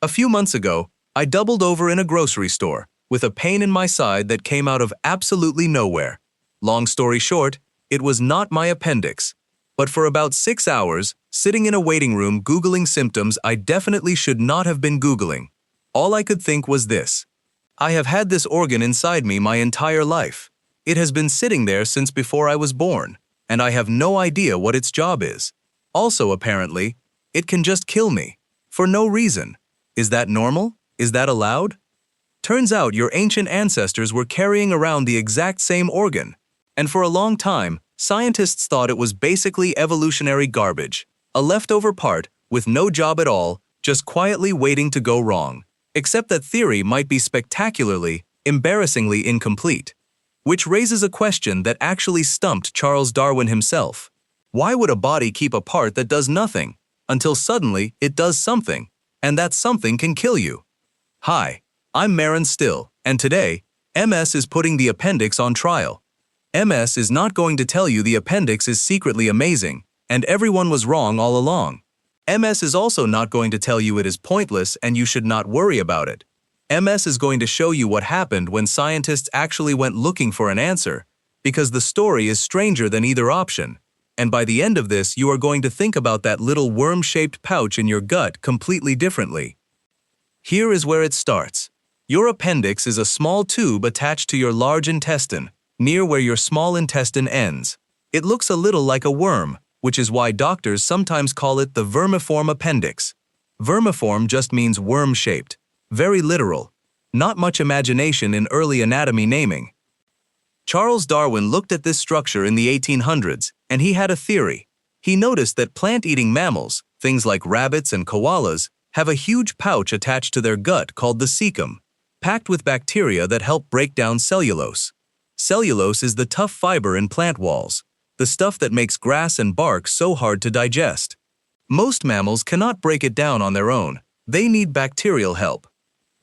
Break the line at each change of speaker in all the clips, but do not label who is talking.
A few months ago, I doubled over in a grocery store with a pain in my side that came out of absolutely nowhere. Long story short, it was not my appendix. But for about 6 hours, sitting in a waiting room Googling symptoms I definitely should not have been Googling. All I could think was this. I have had this organ inside me my entire life. It has been sitting there since before I was born, and I have no idea what its job is. Also, apparently, it can just kill me. For no reason. Is that normal? Is that allowed? Turns out your ancient ancestors were carrying around the exact same organ. And for a long time, scientists thought it was basically evolutionary garbage, a leftover part with no job at all, just quietly waiting to go wrong. Except that theory might be spectacularly, embarrassingly incomplete. Which raises a question that actually stumped Charles Darwin himself. Why would a body keep a part that does nothing, until suddenly it does something, and that something can kill you? Hi, I'm Marin Still, and today, MS is putting the appendix on trial. MS is not going to tell you the appendix is secretly amazing, and everyone was wrong all along. MS is also not going to tell you it is pointless and you should not worry about it. MS is going to show you what happened when scientists actually went looking for an answer, because the story is stranger than either option. And by the end of this, you are going to think about that little worm-shaped pouch in your gut completely differently. Here is where it starts. Your appendix is a small tube attached to your large intestine, near where your small intestine ends. It looks a little like a worm, which is why doctors sometimes call it the vermiform appendix. Vermiform just means worm-shaped. Very literal. Not much imagination in early anatomy naming. Charles Darwin looked at this structure in the 1800s, and he had a theory. He noticed that plant-eating mammals, things like rabbits and koalas, have a huge pouch attached to their gut called the cecum, packed with bacteria that help break down cellulose. Cellulose is the tough fiber in plant walls, the stuff that makes grass and bark so hard to digest. Most mammals cannot break it down on their own. They need bacterial help.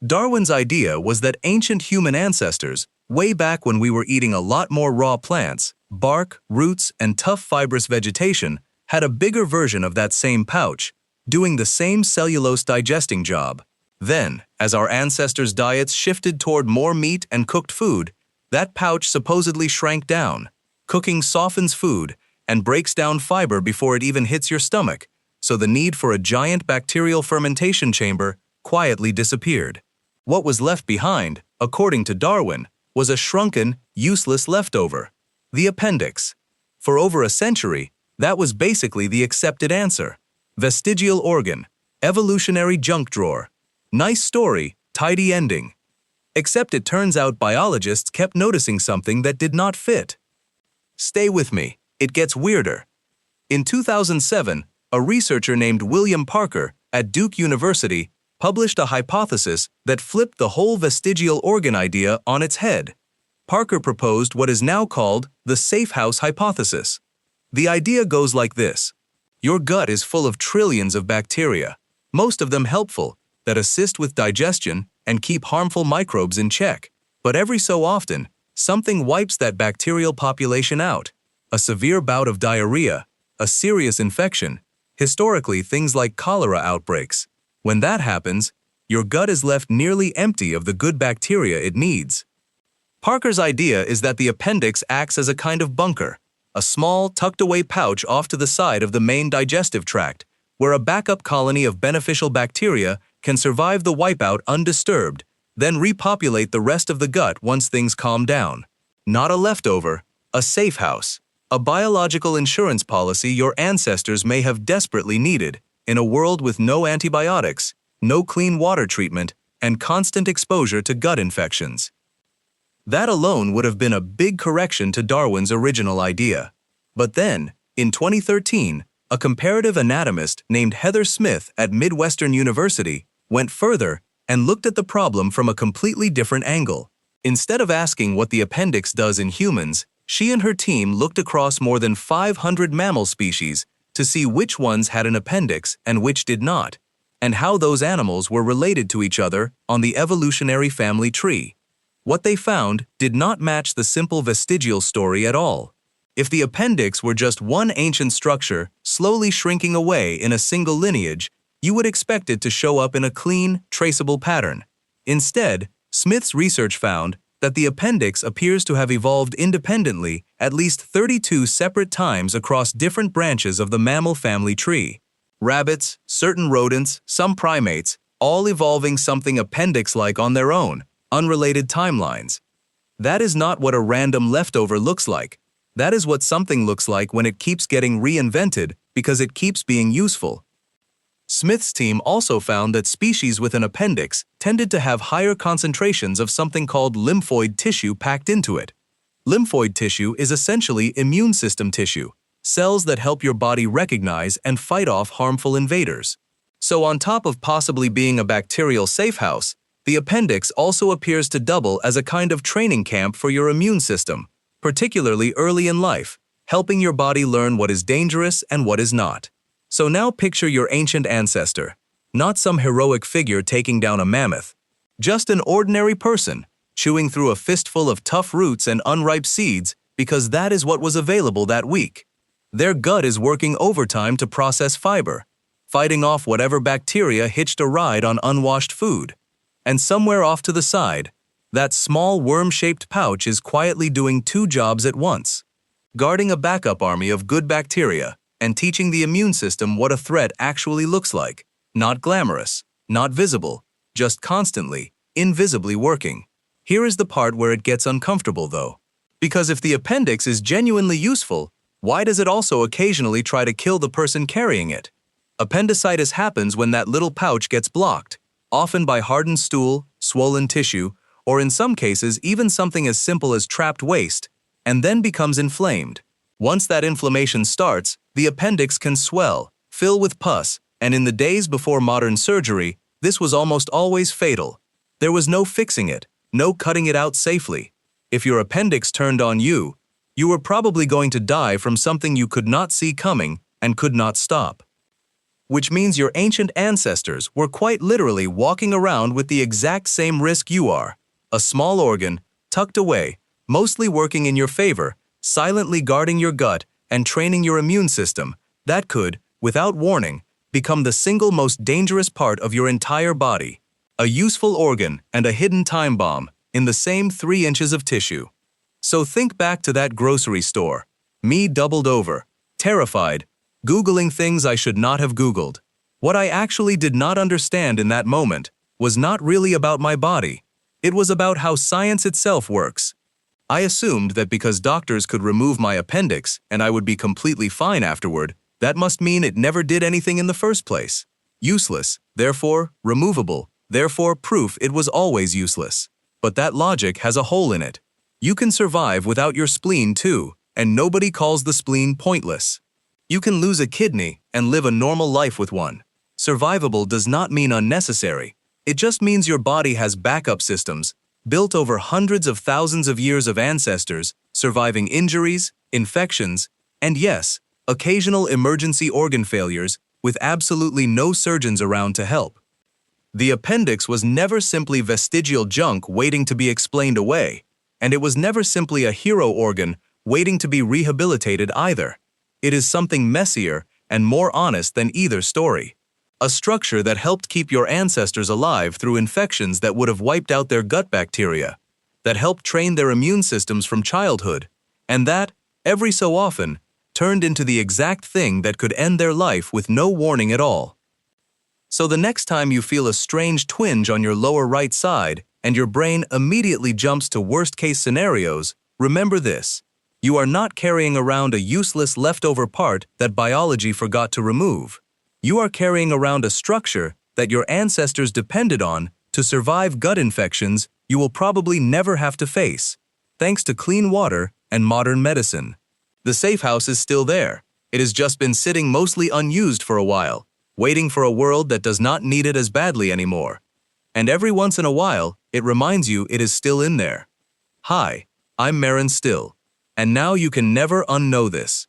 Darwin's idea was that ancient human ancestors, way back when we were eating a lot more raw plants, bark, roots, and tough fibrous vegetation, had a bigger version of that same pouch, doing the same cellulose digesting job. Then, as our ancestors' diets shifted toward more meat and cooked food, that pouch supposedly shrank down. Cooking softens food and breaks down fiber before it even hits your stomach, so the need for a giant bacterial fermentation chamber quietly disappeared. What was left behind, according to Darwin, was a shrunken, useless leftover, the appendix. For over a century, that was basically the accepted answer. Vestigial organ, evolutionary junk drawer. Nice story, tidy ending. Except it turns out biologists kept noticing something that did not fit. Stay with me, it gets weirder. In 2007, a researcher named William Parker at Duke University published a hypothesis that flipped the whole vestigial organ idea on its head. Parker proposed what is now called the safe house hypothesis. The idea goes like this. Your gut is full of trillions of bacteria, most of them helpful, that assist with digestion and keep harmful microbes in check. But every so often, something wipes that bacterial population out. A severe bout of diarrhea, a serious infection, historically things like cholera outbreaks. When that happens, your gut is left nearly empty of the good bacteria it needs. Parker's idea is that the appendix acts as a kind of bunker, a small, tucked-away pouch off to the side of the main digestive tract, where a backup colony of beneficial bacteria can survive the wipeout undisturbed, then repopulate the rest of the gut once things calm down. Not a leftover, a safe house, a biological insurance policy your ancestors may have desperately needed in a world with no antibiotics, no clean water treatment, and constant exposure to gut infections. That alone would have been a big correction to Darwin's original idea. But then, in 2013, a comparative anatomist named Heather Smith at Midwestern University went further and looked at the problem from a completely different angle. Instead of asking what the appendix does in humans, she and her team looked across more than 500 mammal species to see which ones had an appendix and which did not, and how those animals were related to each other on the evolutionary family tree. What they found did not match the simple vestigial story at all. If the appendix were just one ancient structure slowly shrinking away in a single lineage, You would expect it to show up in a clean, traceable pattern. Instead, Smith's research found that the appendix appears to have evolved independently at least 32 separate times across different branches of the mammal family tree. Rabbits, certain rodents, some primates, all evolving something appendix-like on their own, unrelated timelines. That is not what a random leftover looks like. That is what something looks like when it keeps getting reinvented because it keeps being useful. Smith's team also found that species with an appendix tended to have higher concentrations of something called lymphoid tissue packed into it. Lymphoid tissue is essentially immune system tissue, cells that help your body recognize and fight off harmful invaders. So on top of possibly being a bacterial safe house, the appendix also appears to double as a kind of training camp for your immune system, particularly early in life, helping your body learn what is dangerous and what is not. So now picture your ancient ancestor, not some heroic figure taking down a mammoth, just an ordinary person, chewing through a fistful of tough roots and unripe seeds because that is what was available that week. Their gut is working overtime to process fiber, fighting off whatever bacteria hitched a ride on unwashed food. And somewhere off to the side, that small worm-shaped pouch is quietly doing two jobs at once, guarding a backup army of good bacteria and teaching the immune system what a threat actually looks like, not glamorous, not visible, just constantly, invisibly working. Here is the part where it gets uncomfortable though. Because if the appendix is genuinely useful, why does it also occasionally try to kill the person carrying it? Appendicitis happens when that little pouch gets blocked, often by hardened stool, swollen tissue, or in some cases even something as simple as trapped waste, and then becomes inflamed. Once that inflammation starts, the appendix can swell, fill with pus, and in the days before modern surgery, this was almost always fatal. There was no fixing it, no cutting it out safely. If your appendix turned on you, you were probably going to die from something you could not see coming and could not stop. Which means your ancient ancestors were quite literally walking around with the exact same risk you are, a small organ, tucked away, mostly working in your favor, silently guarding your gut and training your immune system, that could, without warning, become the single most dangerous part of your entire body. A useful organ and a hidden time bomb in the same 3 inches of tissue. So think back to that grocery store. Me doubled over, terrified, Googling things I should not have Googled. What I actually did not understand in that moment was not really about my body. It was about how science itself works. I assumed that because doctors could remove my appendix and I would be completely fine afterward, that must mean it never did anything in the first place. Useless, therefore removable, therefore proof it was always useless. But that logic has a hole in it. You can survive without your spleen too, and nobody calls the spleen pointless. You can lose a kidney and live a normal life with one. Survivable does not mean unnecessary. It just means your body has backup systems, built over hundreds of thousands of years of ancestors, surviving injuries, infections, and yes, occasional emergency organ failures with absolutely no surgeons around to help. The appendix was never simply vestigial junk waiting to be explained away, and it was never simply a hero organ waiting to be rehabilitated either. It is something messier and more honest than either story. A structure that helped keep your ancestors alive through infections that would have wiped out their gut bacteria, that helped train their immune systems from childhood, and that, every so often, turned into the exact thing that could end their life with no warning at all. So the next time you feel a strange twinge on your lower right side and your brain immediately jumps to worst-case scenarios, remember this. You are not carrying around a useless leftover part that biology forgot to remove. You are carrying around a structure that your ancestors depended on to survive gut infections you will probably never have to face, thanks to clean water and modern medicine. The safe house is still there. It has just been sitting mostly unused for a while, waiting for a world that does not need it as badly anymore. And every once in a while, it reminds you it is still in there. Hi, I'm Marin Still, and now you can never unknow this.